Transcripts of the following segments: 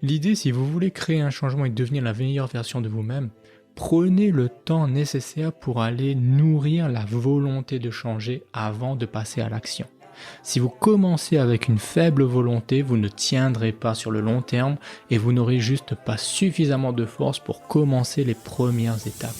L'idée, si vous voulez créer un changement et devenir la meilleure version de vous-même, prenez le temps nécessaire pour aller nourrir la volonté de changer avant de passer à l'action. Si vous commencez avec une faible volonté, vous ne tiendrez pas sur le long terme et vous n'aurez juste pas suffisamment de force pour commencer les premières étapes.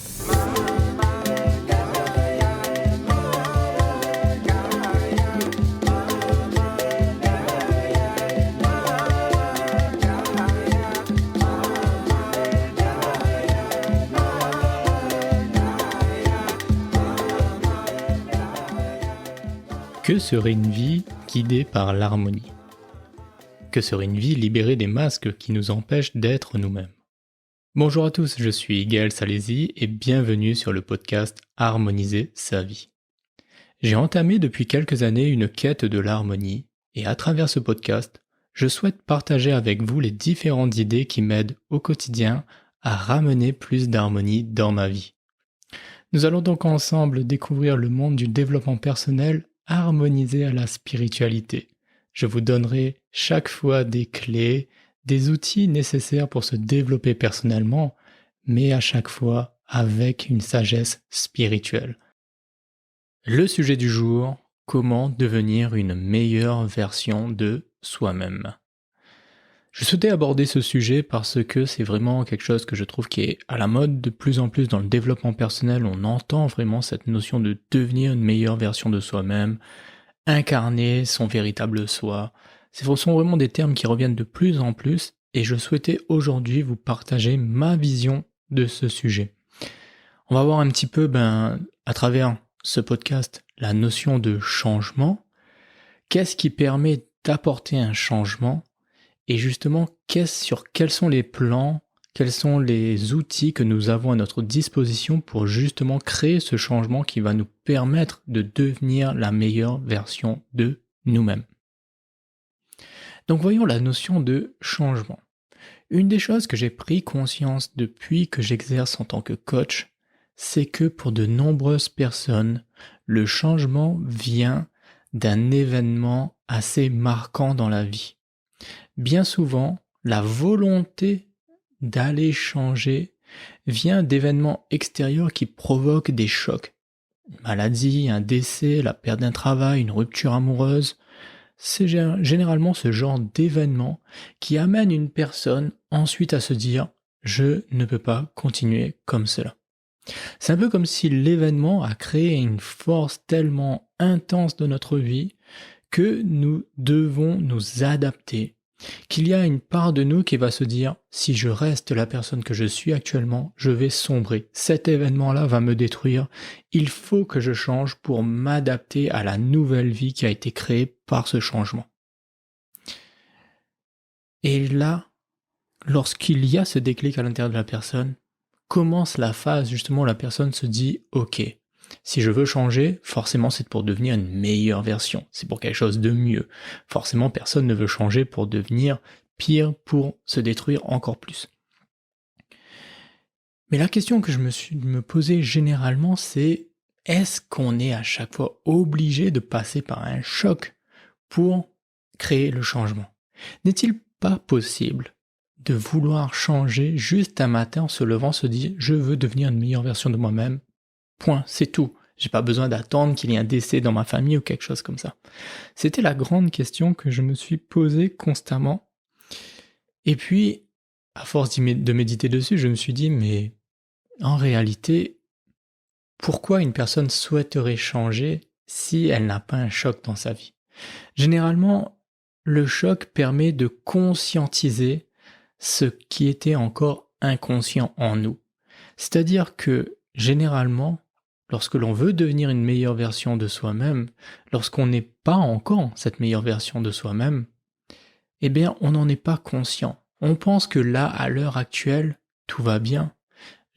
Que serait une vie guidée par l'harmonie? Que serait une vie libérée des masques qui nous empêchent d'être nous-mêmes? Bonjour à tous, je suis Gaël Salési et bienvenue sur le podcast Harmoniser sa vie. J'ai entamé depuis quelques années une quête de l'harmonie et à travers ce podcast, je souhaite partager avec vous les différentes idées qui m'aident au quotidien à ramener plus d'harmonie dans ma vie. Nous allons donc ensemble découvrir le monde du développement personnel harmonisé à la spiritualité. Je vous donnerai chaque fois des clés, des outils nécessaires pour se développer personnellement, mais à chaque fois avec une sagesse spirituelle. Le sujet du jour, comment devenir une meilleure version de soi-même. Je souhaitais aborder ce sujet parce que c'est vraiment quelque chose que je trouve qui est à la mode de plus en plus dans le développement personnel. On entend vraiment cette notion de devenir une meilleure version de soi-même, incarner son véritable soi. Ce sont vraiment des termes qui reviennent de plus en plus et je souhaitais aujourd'hui vous partager ma vision de ce sujet. On va voir un petit peu, à travers ce podcast, la notion de changement. Qu'est-ce qui permet d'apporter un changement? Et justement, quels sont les plans, quels sont les outils que nous avons à notre disposition pour justement créer ce changement qui va nous permettre de devenir la meilleure version de nous-mêmes. Donc voyons la notion de changement. Une des choses que j'ai pris conscience depuis que j'exerce en tant que coach, c'est que pour de nombreuses personnes, le changement vient d'un événement assez marquant dans la vie. Bien souvent, la volonté d'aller changer vient d'événements extérieurs qui provoquent des chocs. Une maladie, un décès, la perte d'un travail, une rupture amoureuse. C'est généralement ce genre d'événement qui amène une personne ensuite à se dire « je ne peux pas continuer comme cela ». C'est un peu comme si l'événement a créé une force tellement intense dans notre vie que nous devons nous adapter. Qu'il y a une part de nous qui va se dire « si je reste la personne que je suis actuellement, je vais sombrer. Cet événement-là va me détruire. Il faut que je change pour m'adapter à la nouvelle vie qui a été créée par ce changement. » Et là, lorsqu'il y a ce déclic à l'intérieur de la personne, commence la phase justement où la personne se dit « ok, si je veux changer, forcément c'est pour devenir une meilleure version, c'est pour quelque chose de mieux. Forcément personne ne veut changer pour devenir pire, pour se détruire encore plus. » Mais la question que je me posais généralement, c'est est-ce qu'on est à chaque fois obligé de passer par un choc pour créer le changement? N'est-il pas possible de vouloir changer juste un matin en se levant, se dire je veux devenir une meilleure version de moi-même? Point, c'est tout. J'ai pas besoin d'attendre qu'il y ait un décès dans ma famille ou quelque chose comme ça. C'était la grande question que je me suis posée constamment. Et puis, à force de méditer dessus, je me suis dit, mais en réalité, pourquoi une personne souhaiterait changer si elle n'a pas un choc dans sa vie? Généralement, le choc permet de conscientiser ce qui était encore inconscient en nous. C'est-à-dire que, généralement, lorsque l'on veut devenir une meilleure version de soi-même, lorsqu'on n'est pas encore cette meilleure version de soi-même, eh bien, on n'en est pas conscient. On pense que là, à l'heure actuelle, tout va bien.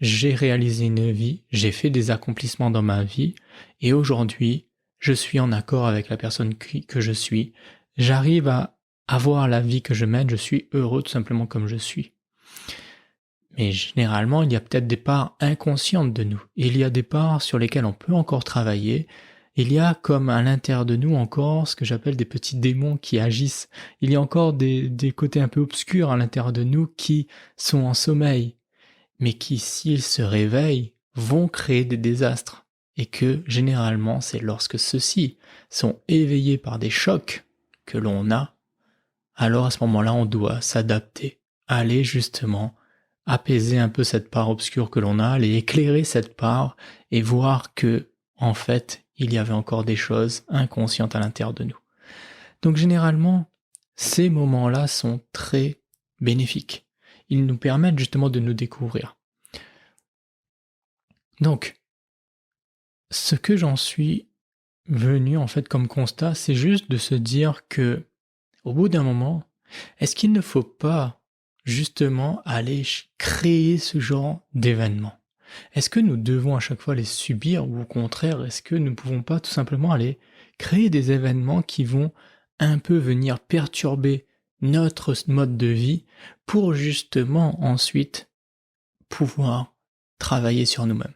J'ai réalisé une vie, j'ai fait des accomplissements dans ma vie, et aujourd'hui, je suis en accord avec la personne que je suis. J'arrive à avoir la vie que je mène, je suis heureux tout simplement comme je suis. Mais généralement, il y a peut-être des parts inconscientes de nous. Il y a des parts sur lesquelles on peut encore travailler, Il y a comme à l'intérieur de nous encore ce que j'appelle des petits démons qui agissent. Il y a encore des côtés un peu obscurs à l'intérieur de nous qui sont en sommeil, mais qui, s'ils se réveillent, vont créer des désastres. Et que, généralement, c'est lorsque ceux-ci sont éveillés par des chocs que l'on a, alors à ce moment-là, on doit s'adapter, aller justement apaiser un peu cette part obscure que l'on a, aller éclairer cette part et voir que, en fait, il y avait encore des choses inconscientes à l'intérieur de nous. Donc généralement, ces moments-là sont très bénéfiques. Ils nous permettent justement de nous découvrir. Donc, ce que j'en suis venu en fait comme constat, c'est juste de se dire que, au bout d'un moment, est-ce qu'il ne faut pas justement aller créer ce genre d'événements? Est-ce que nous devons à chaque fois les subir ou au contraire, est-ce que nous ne pouvons pas tout simplement aller créer des événements qui vont un peu venir perturber notre mode de vie pour justement ensuite pouvoir travailler sur nous-mêmes?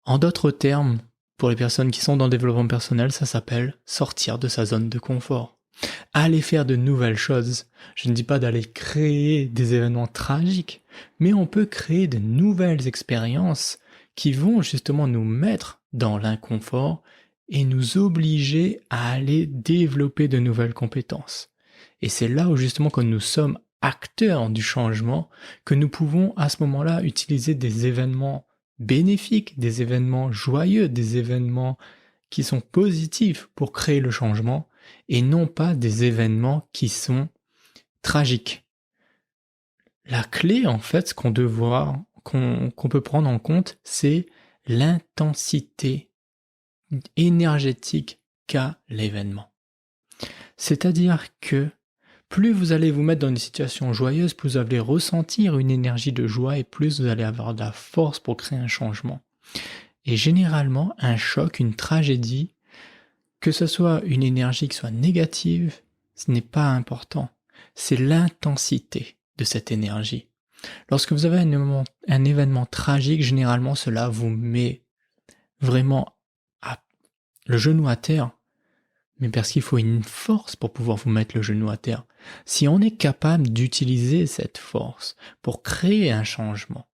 En d'autres termes, pour les personnes qui sont dans le développement personnel, ça s'appelle sortir de sa zone de confort. Aller faire de nouvelles choses. Je ne dis pas d'aller créer des événements tragiques, mais on peut créer de nouvelles expériences qui vont justement nous mettre dans l'inconfort et nous obliger à aller développer de nouvelles compétences. Et c'est là où justement quand nous sommes acteurs du changement, que nous pouvons à ce moment-là utiliser des événements bénéfiques, des événements joyeux, des événements qui sont positifs pour créer le changement et non pas des événements qui sont tragiques. La clé, en fait, ce qu'on peut prendre en compte, c'est l'intensité énergétique qu'a l'événement. C'est-à-dire que plus vous allez vous mettre dans une situation joyeuse, plus vous allez ressentir une énergie de joie et plus vous allez avoir de la force pour créer un changement. Et généralement, un choc, une tragédie, que ce soit une énergie qui soit négative, ce n'est pas important. C'est l'intensité de cette énergie. Lorsque vous avez un événement tragique, généralement cela vous met vraiment le genou à terre, mais parce qu'il faut une force pour pouvoir vous mettre le genou à terre. Si on est capable d'utiliser cette force pour créer un changement,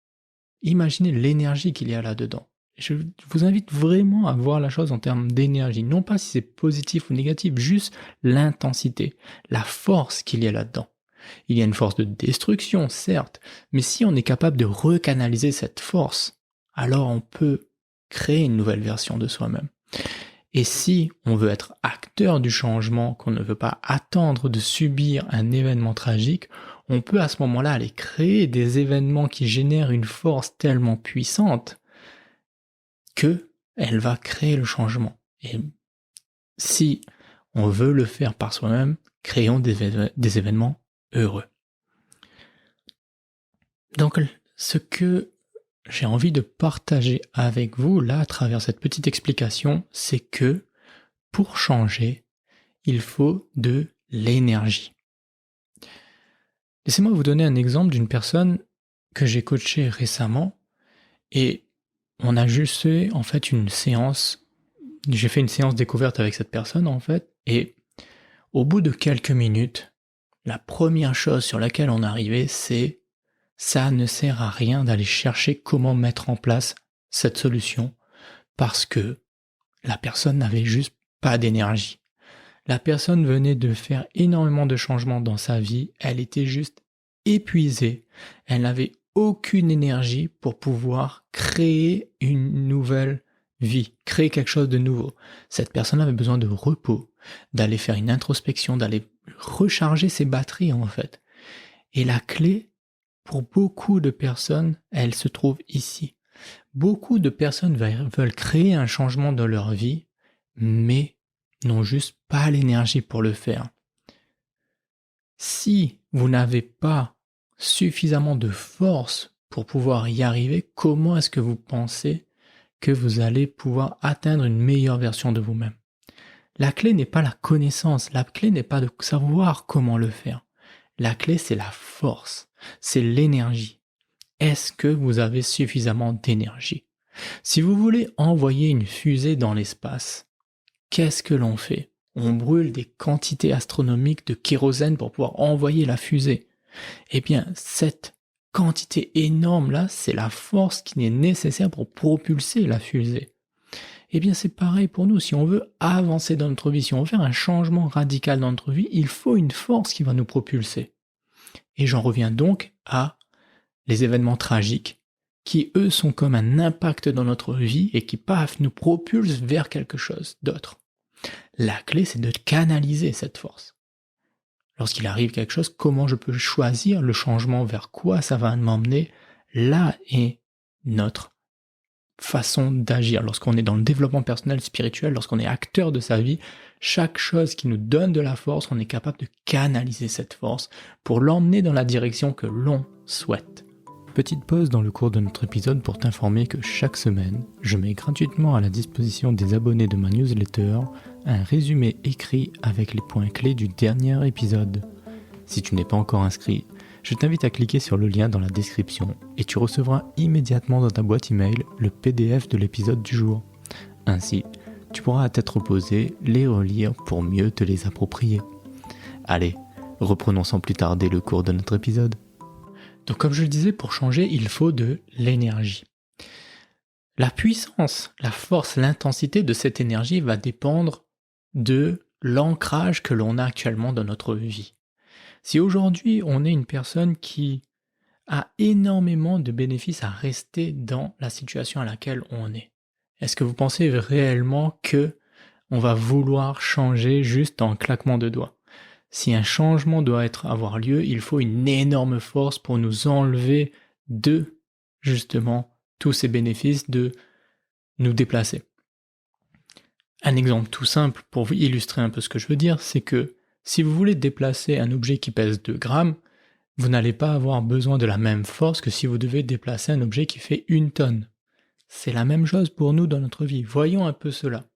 imaginez l'énergie qu'il y a là-dedans. Je vous invite vraiment à voir la chose en termes d'énergie, non pas si c'est positif ou négatif, juste l'intensité, la force qu'il y a là-dedans. Il y a une force de destruction, certes, mais si on est capable de recanaliser cette force, alors on peut créer une nouvelle version de soi-même. Et si on veut être acteur du changement, qu'on ne veut pas attendre de subir un événement tragique, on peut à ce moment-là aller créer des événements qui génèrent une force tellement puissante que elle va créer le changement. Et si on veut le faire par soi-même, créons des événements heureux. Donc, ce que j'ai envie de partager avec vous, là, à travers cette petite explication, c'est que, pour changer, il faut de l'énergie. Laissez-moi vous donner un exemple d'une personne que j'ai coachée récemment, et on a juste fait, en fait, j'ai fait une séance découverte avec cette personne, en fait, et au bout de quelques minutes, la première chose sur laquelle on est arrivé, c'est ça ne sert à rien d'aller chercher comment mettre en place cette solution parce que la personne n'avait juste pas d'énergie. La personne venait de faire énormément de changements dans sa vie, elle était juste épuisée, elle n'avait aucune énergie pour pouvoir créer une nouvelle vie, créer quelque chose de nouveau. Cette personne avait besoin de repos, d'aller faire une introspection, d'aller recharger ses batteries en fait. Et la clé, pour beaucoup de personnes, elle se trouve ici. Beaucoup de personnes veulent créer un changement dans leur vie, mais n'ont juste pas l'énergie pour le faire. Si vous n'avez pas suffisamment de force pour pouvoir y arriver, comment est-ce que vous pensez que vous allez pouvoir atteindre une meilleure version de vous-même? La clé n'est pas la connaissance, la clé n'est pas de savoir comment le faire. La clé, c'est la force, c'est l'énergie. Est-ce que vous avez suffisamment d'énergie? Si vous voulez envoyer une fusée dans l'espace, qu'est-ce que l'on fait? On brûle des quantités astronomiques de kérosène pour pouvoir envoyer la fusée. Eh bien, cette quantité énorme-là, c'est la force qui est nécessaire pour propulser la fusée. Eh bien, c'est pareil pour nous. Si on veut avancer dans notre vie, si on veut faire un changement radical dans notre vie, il faut une force qui va nous propulser. Et j'en reviens donc à les événements tragiques qui, eux, sont comme un impact dans notre vie et qui, paf, nous propulsent vers quelque chose d'autre. La clé, c'est de canaliser cette force. Lorsqu'il arrive quelque chose, comment je peux choisir le changement, vers quoi ça va m'emmener? Là est notre façon d'agir. Lorsqu'on est dans le développement personnel, spirituel, lorsqu'on est acteur de sa vie, chaque chose qui nous donne de la force, on est capable de canaliser cette force pour l'emmener dans la direction que l'on souhaite. Petite pause dans le cours de notre épisode pour t'informer que chaque semaine, je mets gratuitement à la disposition des abonnés de ma newsletter un résumé écrit avec les points clés du dernier épisode. Si tu n'es pas encore inscrit, je t'invite à cliquer sur le lien dans la description et tu recevras immédiatement dans ta boîte email le PDF de l'épisode du jour. Ainsi, tu pourras à tête reposée les relire pour mieux te les approprier. Allez, reprenons sans plus tarder le cours de notre épisode. Donc comme je le disais, pour changer, il faut de l'énergie. La puissance, la force, l'intensité de cette énergie va dépendre de l'ancrage que l'on a actuellement dans notre vie. Si aujourd'hui on est une personne qui a énormément de bénéfices à rester dans la situation à laquelle on est que vous pensez réellement que on va vouloir changer juste en claquement de doigts? Si un changement doit avoir lieu, il faut une énorme force pour nous enlever de, justement, tous ces bénéfices de nous déplacer. Un exemple tout simple pour vous illustrer un peu ce que je veux dire, c'est que si vous voulez déplacer un objet qui pèse 2 grammes, vous n'allez pas avoir besoin de la même force que si vous devez déplacer un objet qui fait 1 tonne. C'est la même chose pour nous dans notre vie. Voyons un peu cela.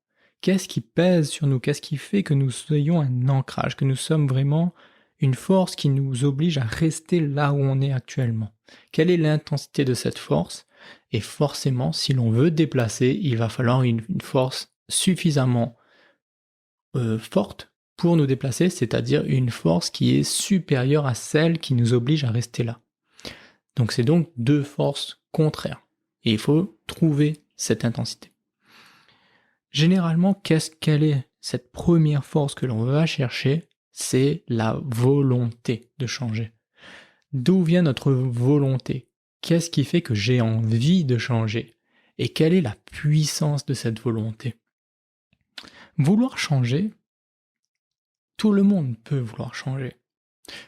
Qu'est-ce qui pèse sur nous? Qu'est-ce qui fait que nous soyons un ancrage, que nous sommes vraiment une force qui nous oblige à rester là où on est actuellement? Quelle est l'intensité de cette force? Et forcément, si l'on veut déplacer, il va falloir une force suffisamment forte pour nous déplacer, c'est-à-dire une force qui est supérieure à celle qui nous oblige à rester là. Donc c'est donc 2 forces contraires. Et il faut trouver cette intensité. Généralement, quelle est cette première force que l'on va chercher? C'est la volonté de changer. D'où vient notre volonté? Qu'est-ce qui fait que j'ai envie de changer? Et quelle est la puissance de cette volonté? Vouloir changer, tout le monde peut vouloir changer.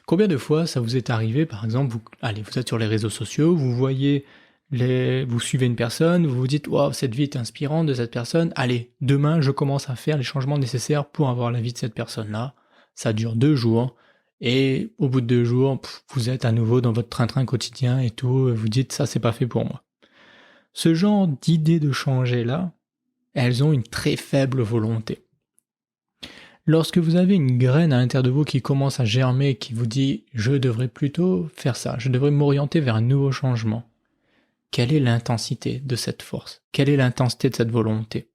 Combien de fois ça vous est arrivé, par exemple, vous êtes sur les réseaux sociaux, vous voyez vous suivez une personne, vous vous dites « Waouh, cette vie est inspirante de cette personne, allez, demain je commence à faire les changements nécessaires pour avoir la vie de cette personne-là. » Ça dure 2 jours, et au bout de 2 jours, vous êtes à nouveau dans votre train-train quotidien et tout, vous dites « Ça, c'est pas fait pour moi. » Ce genre d'idées de changer là, elles ont une très faible volonté. Lorsque vous avez une graine à l'intérieur de vous qui commence à germer, qui vous dit « Je devrais plutôt faire ça, je devrais m'orienter vers un nouveau changement », quelle est l'intensité de cette force? Quelle est l'intensité de cette volonté?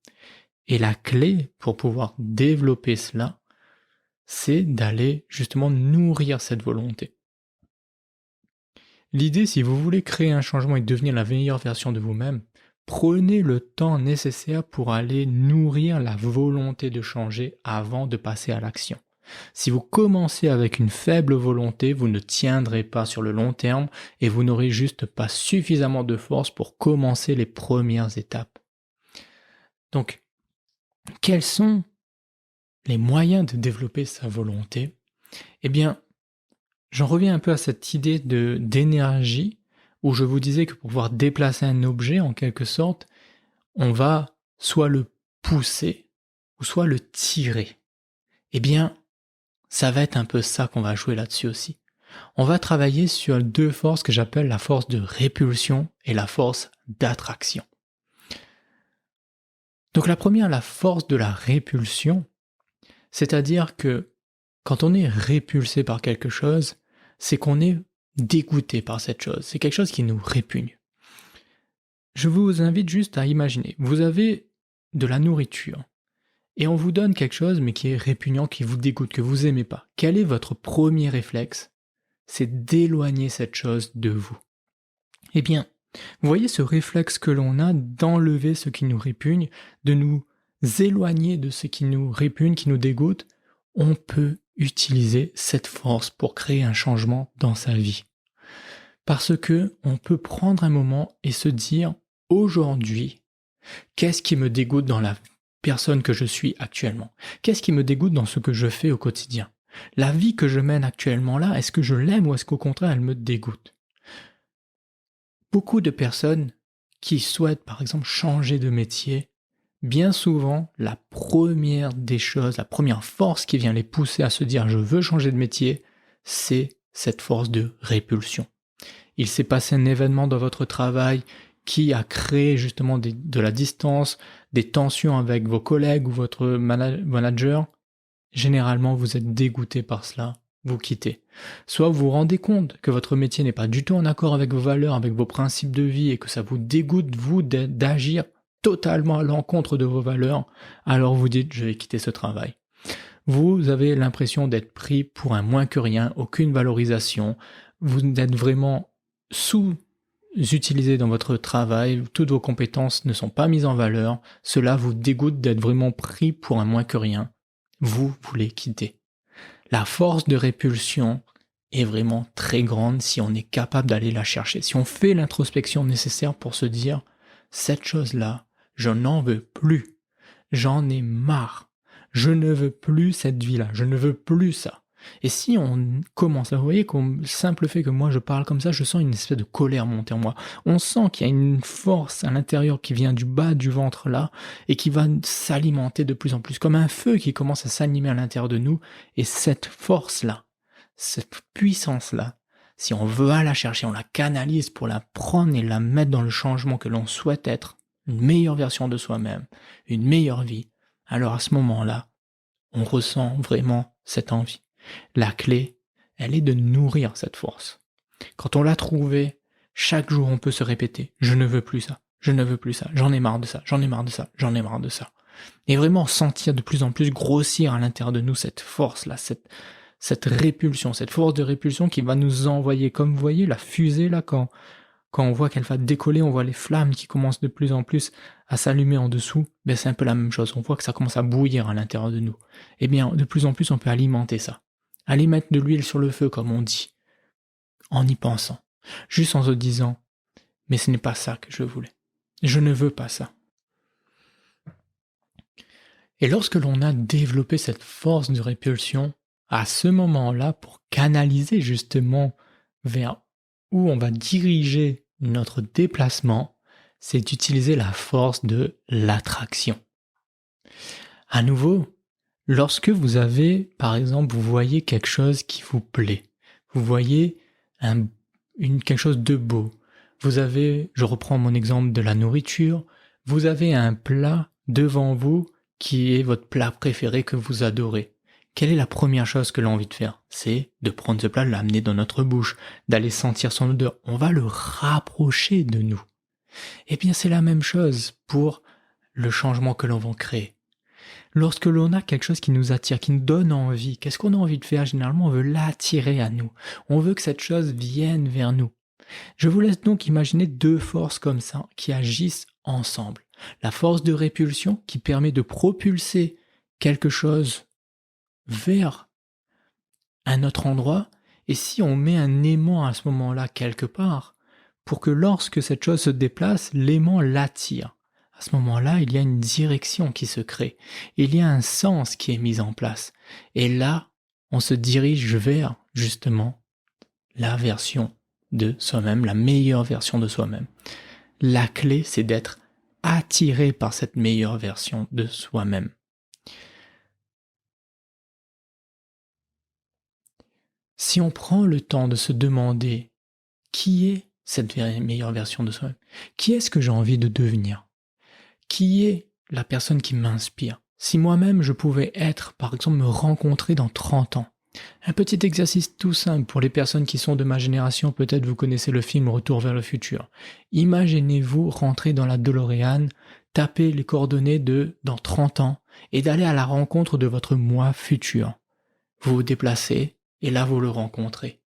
Et la clé pour pouvoir développer cela, c'est d'aller justement nourrir cette volonté. L'idée, si vous voulez créer un changement et devenir la meilleure version de vous-même, prenez le temps nécessaire pour aller nourrir la volonté de changer avant de passer à l'action. Si vous commencez avec une faible volonté, vous ne tiendrez pas sur le long terme et vous n'aurez juste pas suffisamment de force pour commencer les premières étapes. Donc, quels sont les moyens de développer sa volonté? Eh bien, j'en reviens un peu à cette idée d'énergie où je vous disais que pour pouvoir déplacer un objet, en quelque sorte, on va soit le pousser ou soit le tirer. Eh bien, ça va être un peu ça qu'on va jouer là-dessus aussi. On va travailler sur 2 forces que j'appelle la force de répulsion et la force d'attraction. Donc la première, la force de la répulsion, c'est-à-dire que quand on est répulsé par quelque chose, c'est qu'on est dégoûté par cette chose. C'est quelque chose qui nous répugne. je vous invite juste à imaginer, vous avez de la nourriture et on vous donne quelque chose mais qui est répugnant, qui vous dégoûte, que vous aimez pas. Quel est votre premier réflexe? C'est d'éloigner cette chose de vous. Eh bien, vous voyez ce réflexe que l'on a d'enlever ce qui nous répugne, de nous éloigner de ce qui nous répugne, qui nous dégoûte, on peut utiliser cette force pour créer un changement dans sa vie. Parce que on peut prendre un moment et se dire aujourd'hui, qu'est-ce qui me dégoûte dans la personne que je suis actuellement? Qu'est-ce qui me dégoûte dans ce que je fais au quotidien? La vie que je mène actuellement là, est-ce que je l'aime ou est-ce qu'au contraire elle me dégoûte? Beaucoup de personnes qui souhaitent par exemple changer de métier, bien souvent la première des choses, la première force qui vient les pousser à se dire je veux changer de métier, c'est cette force de répulsion. Il s'est passé un événement dans votre travail qui a créé justement de la distance, des tensions avec vos collègues ou votre manager. Généralement, vous êtes dégoûté par cela, vous quittez. Soit vous vous rendez compte que votre métier n'est pas du tout en accord avec vos valeurs, avec vos principes de vie et que ça vous dégoûte, vous, d'agir totalement à l'encontre de vos valeurs, alors vous dites je vais quitter ce travail. Vous avez l'impression d'être pris pour un moins que rien, aucune valorisation, vous êtes vraiment sous-utilisé dans votre travail, toutes vos compétences ne sont pas mises en valeur, cela vous dégoûte d'être vraiment pris pour un moins que rien. Vous voulez quitter. La force de répulsion est vraiment très grande si on est capable d'aller la chercher, si on fait l'introspection nécessaire pour se dire cette chose-là, je n'en veux plus, j'en ai marre, je ne veux plus cette vie-là, je ne veux plus ça. Et si on commence, vous voyez, comme simple fait que moi je parle comme ça, je sens une espèce de colère monter en moi. On sent qu'il y a une force à l'intérieur qui vient du bas du ventre là et qui va s'alimenter de plus en plus, comme un feu qui commence à s'animer à l'intérieur de nous. Et cette force-là, cette puissance-là, si on veut la chercher, on la canalise pour la prendre et la mettre dans le changement que l'on souhaite être, une meilleure version de soi-même, une meilleure vie, alors à ce moment-là, on ressent vraiment cette envie. La clé, elle est de nourrir cette force. Quand on l'a trouvée, chaque jour on peut se répéter « je ne veux plus ça, je ne veux plus ça, j'en ai marre de ça, j'en ai marre de ça, j'en ai marre de ça ». Et vraiment sentir de plus en plus grossir à l'intérieur de nous cette force-là, cette répulsion, cette force de répulsion qui va nous envoyer, comme vous voyez la fusée là, quand on voit qu'elle va décoller, on voit les flammes qui commencent de plus en plus à s'allumer en dessous, ben c'est un peu la même chose, on voit que ça commence à bouillir à l'intérieur de nous. Et bien de plus en plus on peut alimenter ça. Aller mettre de l'huile sur le feu, comme on dit, en y pensant, juste en se disant « mais ce n'est pas ça que je voulais, je ne veux pas ça ». Et lorsque l'on a développé cette force de répulsion, à ce moment-là, pour canaliser justement vers où on va diriger notre déplacement, c'est d'utiliser la force de l'attraction. À nouveau, lorsque vous avez, par exemple, vous voyez quelque chose qui vous plaît, vous voyez quelque chose de beau, vous avez, je reprends mon exemple de la nourriture, vous avez un plat devant vous qui est votre plat préféré que vous adorez. Quelle est la première chose que l'on a envie de faire? C'est de prendre ce plat, de l'amener dans notre bouche, d'aller sentir son odeur. On va le rapprocher de nous. Eh bien, c'est la même chose pour le changement que l'on va créer. Lorsque l'on a quelque chose qui nous attire, qui nous donne envie, qu'est-ce qu'on a envie de faire? Généralement, on veut l'attirer à nous. On veut que cette chose vienne vers nous. Je vous laisse donc imaginer deux forces comme ça qui agissent ensemble. La force de répulsion qui permet de propulser quelque chose vers un autre endroit, et si on met un aimant à ce moment-là quelque part, pour que lorsque cette chose se déplace, l'aimant l'attire. À ce moment-là, il y a une direction qui se crée, il y a un sens qui est mis en place, et là, on se dirige vers, justement, la version de soi-même, la meilleure version de soi-même. La clé, c'est d'être attiré par cette meilleure version de soi-même. Si on prend le temps de se demander qui est cette meilleure version de soi-même, qui est-ce que j'ai envie de devenir, qui est la personne qui m'inspire, si moi-même je pouvais être, par exemple, me rencontrer dans 30 ans, Un petit exercice tout simple pour les personnes qui sont de ma génération, peut-être vous connaissez le film Retour vers le futur. Imaginez-vous rentrer dans la DeLorean, taper les coordonnées de dans 30 ans et d'aller à la rencontre de votre moi futur. Vous vous déplacez et là vous le rencontrez.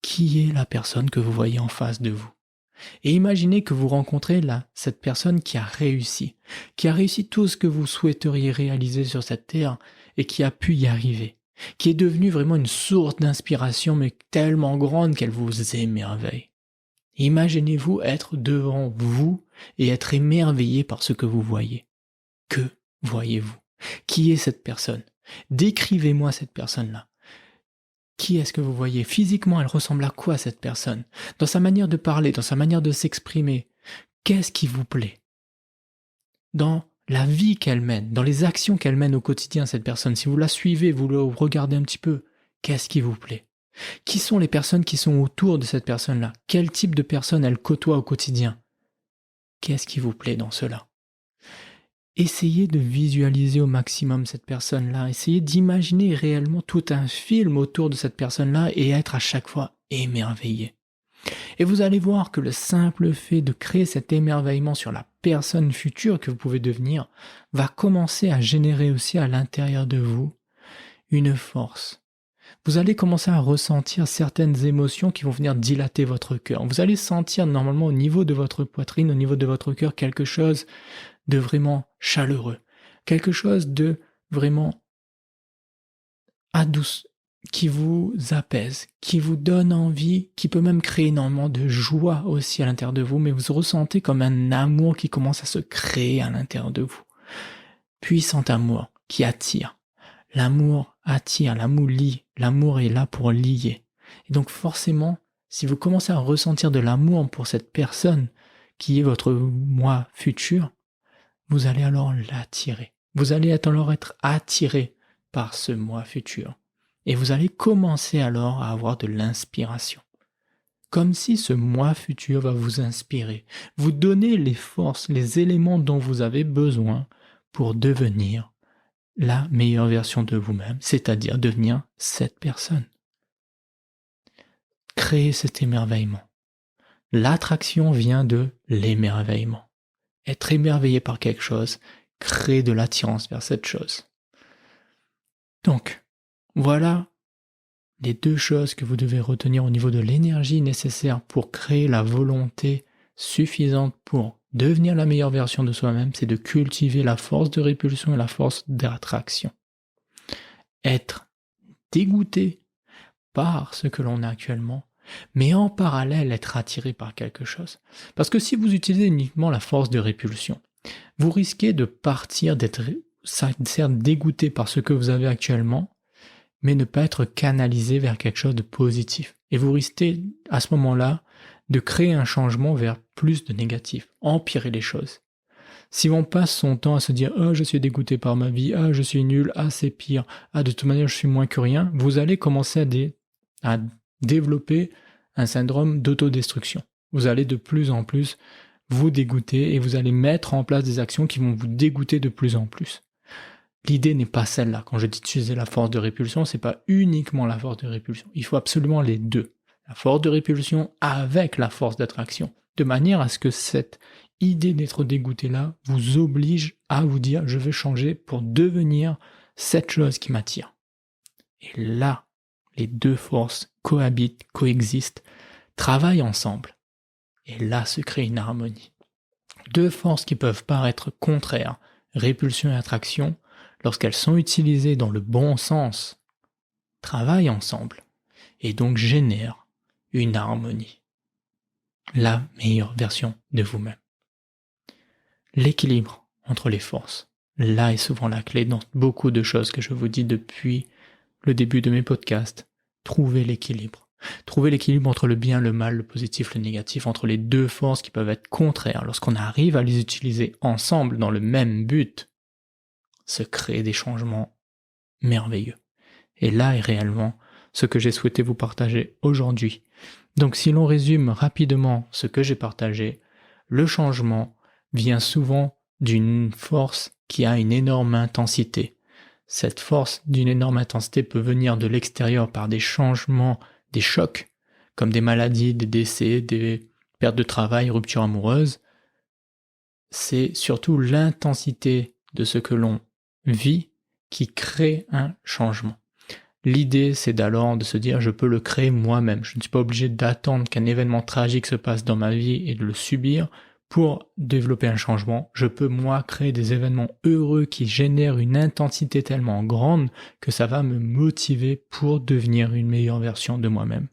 Qui est la personne que vous voyez en face de vous? Et imaginez que vous rencontrez là cette personne qui a réussi tout ce que vous souhaiteriez réaliser sur cette terre et qui a pu y arriver, qui est devenue vraiment une source d'inspiration mais tellement grande qu'elle vous émerveille. Imaginez-vous être devant vous et être émerveillé par ce que vous voyez. Que voyez-vous? Qui est cette personne? Décrivez-moi cette personne-là. Qui est-ce que vous voyez? Physiquement, elle ressemble à quoi cette personne? Dans sa manière de parler, dans sa manière de s'exprimer, qu'est-ce qui vous plaît? Dans la vie qu'elle mène, dans les actions qu'elle mène au quotidien, cette personne, si vous la suivez, vous le regardez un petit peu, qu'est-ce qui vous plaît? Qui sont les personnes qui sont autour de cette personne-là? Quel type de personne elle côtoie au quotidien? Qu'est-ce qui vous plaît dans cela? Essayez de visualiser au maximum cette personne-là, essayez d'imaginer réellement tout un film autour de cette personne-là et être à chaque fois émerveillé. Et vous allez voir que le simple fait de créer cet émerveillement sur la personne future que vous pouvez devenir va commencer à générer aussi à l'intérieur de vous une force. Vous allez commencer à ressentir certaines émotions qui vont venir dilater votre cœur. Vous allez sentir normalement au niveau de votre poitrine, au niveau de votre cœur, quelque chose de vraiment chaleureux, quelque chose de vraiment adouce, qui vous apaise, qui vous donne envie, qui peut même créer énormément de joie aussi à l'intérieur de vous, mais vous ressentez comme un amour qui commence à se créer à l'intérieur de vous. Puissant amour qui attire. L'amour attire, l'amour lie, l'amour est là pour lier. Et donc forcément, si vous commencez à ressentir de l'amour pour cette personne qui est votre moi futur, vous allez alors l'attirer. Vous allez alors être attiré par ce moi futur. Et vous allez commencer alors à avoir de l'inspiration. Comme si ce moi futur va vous inspirer, vous donner les forces, les éléments dont vous avez besoin pour devenir la meilleure version de vous-même, c'est-à-dire devenir cette personne. Créez cet émerveillement. L'attraction vient de l'émerveillement. Être émerveillé par quelque chose crée de l'attirance vers cette chose. Donc, voilà les deux choses que vous devez retenir au niveau de l'énergie nécessaire pour créer la volonté suffisante pour devenir la meilleure version de soi-même, c'est de cultiver la force de répulsion et la force d'attraction. Être dégoûté par ce que l'on a actuellement, mais en parallèle être attiré par quelque chose. Parce que si vous utilisez uniquement la force de répulsion, vous risquez de partir, d'être certes dégoûté par ce que vous avez actuellement, mais ne pas être canalisé vers quelque chose de positif. Et vous risquez à ce moment-là de créer un changement vers plus de négatif, empirer les choses. Si on passe son temps à se dire « Ah, je suis dégoûté par ma vie, ah, je suis nul, ah, c'est pire, ah, de toute manière, je suis moins que rien », vous allez commencer à développer un syndrome d'autodestruction. Vous allez de plus en plus vous dégoûter et vous allez mettre en place des actions qui vont vous dégoûter de plus en plus. L'idée n'est pas celle-là. Quand je dis utiliser la force de répulsion, c'est pas uniquement la force de répulsion. Il faut absolument les deux. La force de répulsion avec la force d'attraction. De manière à ce que cette idée d'être dégoûté-là vous oblige à vous dire « je vais changer pour devenir cette chose qui m'attire ». Et là, les deux forces cohabitent, coexistent, travaillent ensemble. Et là se crée une harmonie. Deux forces qui peuvent paraître contraires, répulsion et attraction, lorsqu'elles sont utilisées dans le bon sens, travaillent ensemble et donc génèrent une harmonie. La meilleure version de vous-même. L'équilibre entre les forces, là est souvent la clé dans beaucoup de choses que je vous dis depuis le début de mes podcasts. Trouvez l'équilibre. Trouvez l'équilibre entre le bien, le mal, le positif, le négatif, entre les deux forces qui peuvent être contraires. Lorsqu'on arrive à les utiliser ensemble dans le même but, se créent des changements merveilleux. Et là est réellement ce que j'ai souhaité vous partager aujourd'hui. Donc si l'on résume rapidement ce que j'ai partagé, le changement vient souvent d'une force qui a une énorme intensité. cette force d'une énorme intensité peut venir de l'extérieur par des changements, des chocs, comme des maladies, des décès, des pertes de travail, ruptures amoureuses. C'est surtout l'intensité de ce que l'on vit qui crée un changement. L'idée, c'est d'alors de se dire je peux le créer moi-même. Je ne suis pas obligé d'attendre qu'un événement tragique se passe dans ma vie et de le subir pour développer un changement. Je peux moi créer des événements heureux qui génèrent une intensité tellement grande que ça va me motiver pour devenir une meilleure version de moi-même.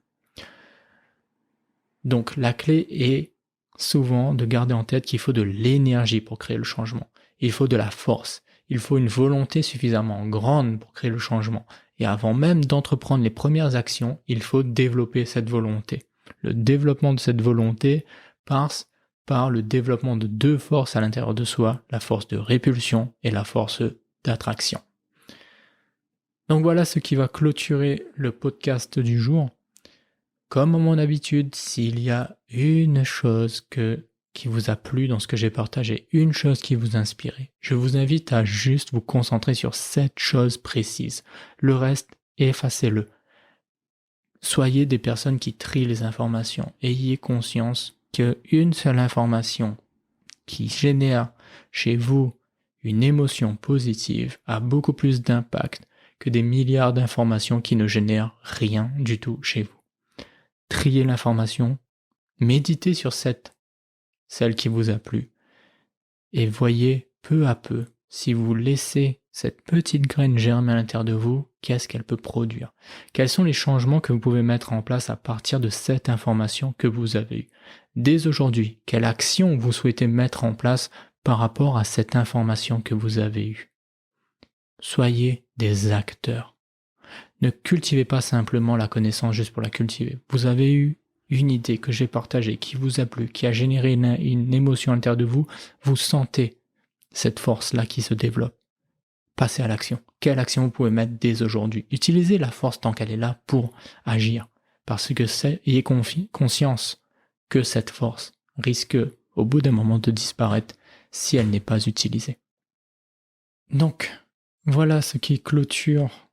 Donc la clé est souvent de garder en tête qu'il faut de l'énergie pour créer le changement. Il faut de la force. Il faut une volonté suffisamment grande pour créer le changement. Et avant même d'entreprendre les premières actions, il faut développer cette volonté. Le développement de cette volonté passe par le développement de deux forces à l'intérieur de soi, la force de répulsion et la force d'attraction. Donc voilà ce qui va clôturer le podcast du jour. Comme à mon habitude, s'il y a une chose qui vous a plu dans ce que j'ai partagé, une chose qui vous a inspiré, je vous invite à juste vous concentrer sur cette chose précise. Le reste, effacez-le. Soyez des personnes qui trient les informations. Ayez conscience qu'une seule information qui génère chez vous une émotion positive a beaucoup plus d'impact que des milliards d'informations qui ne génèrent rien du tout chez vous. Triez l'information, méditez sur celle qui vous a plu, et voyez peu à peu, si vous laissez cette petite graine germer à l'intérieur de vous, qu'est-ce qu'elle peut produire. Quels sont les changements que vous pouvez mettre en place à partir de cette information que vous avez eue. Dès aujourd'hui, quelle action vous souhaitez mettre en place par rapport à cette information que vous avez eue. Soyez des acteurs. Ne cultivez pas simplement la connaissance juste pour la cultiver. Vous avez eu une idée que j'ai partagée, qui vous a plu, qui a généré une émotion à l'intérieur de vous, vous sentez cette force-là qui se développe. Passez à l'action. Quelle action vous pouvez mettre dès aujourd'hui? Utilisez la force tant qu'elle est là pour agir. Parce que ayez conscience que cette force risque au bout d'un moment de disparaître si elle n'est pas utilisée. Donc, voilà ce qui clôture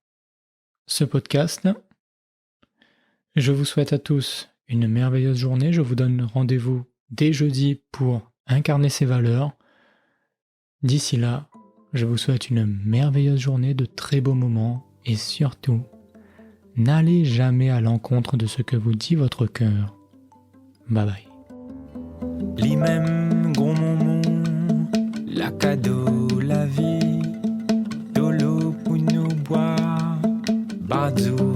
ce podcast. Je vous souhaite à tous une merveilleuse journée. Je vous donne rendez-vous dès jeudi pour incarner ces valeurs. D'ici là, je vous souhaite une merveilleuse journée, de très beaux moments et surtout, n'allez jamais à l'encontre de ce que vous dit votre cœur. Bye bye. Les mêmes gros moments, la cadeau, la vie, de l'eau pour nous boire, Bardou.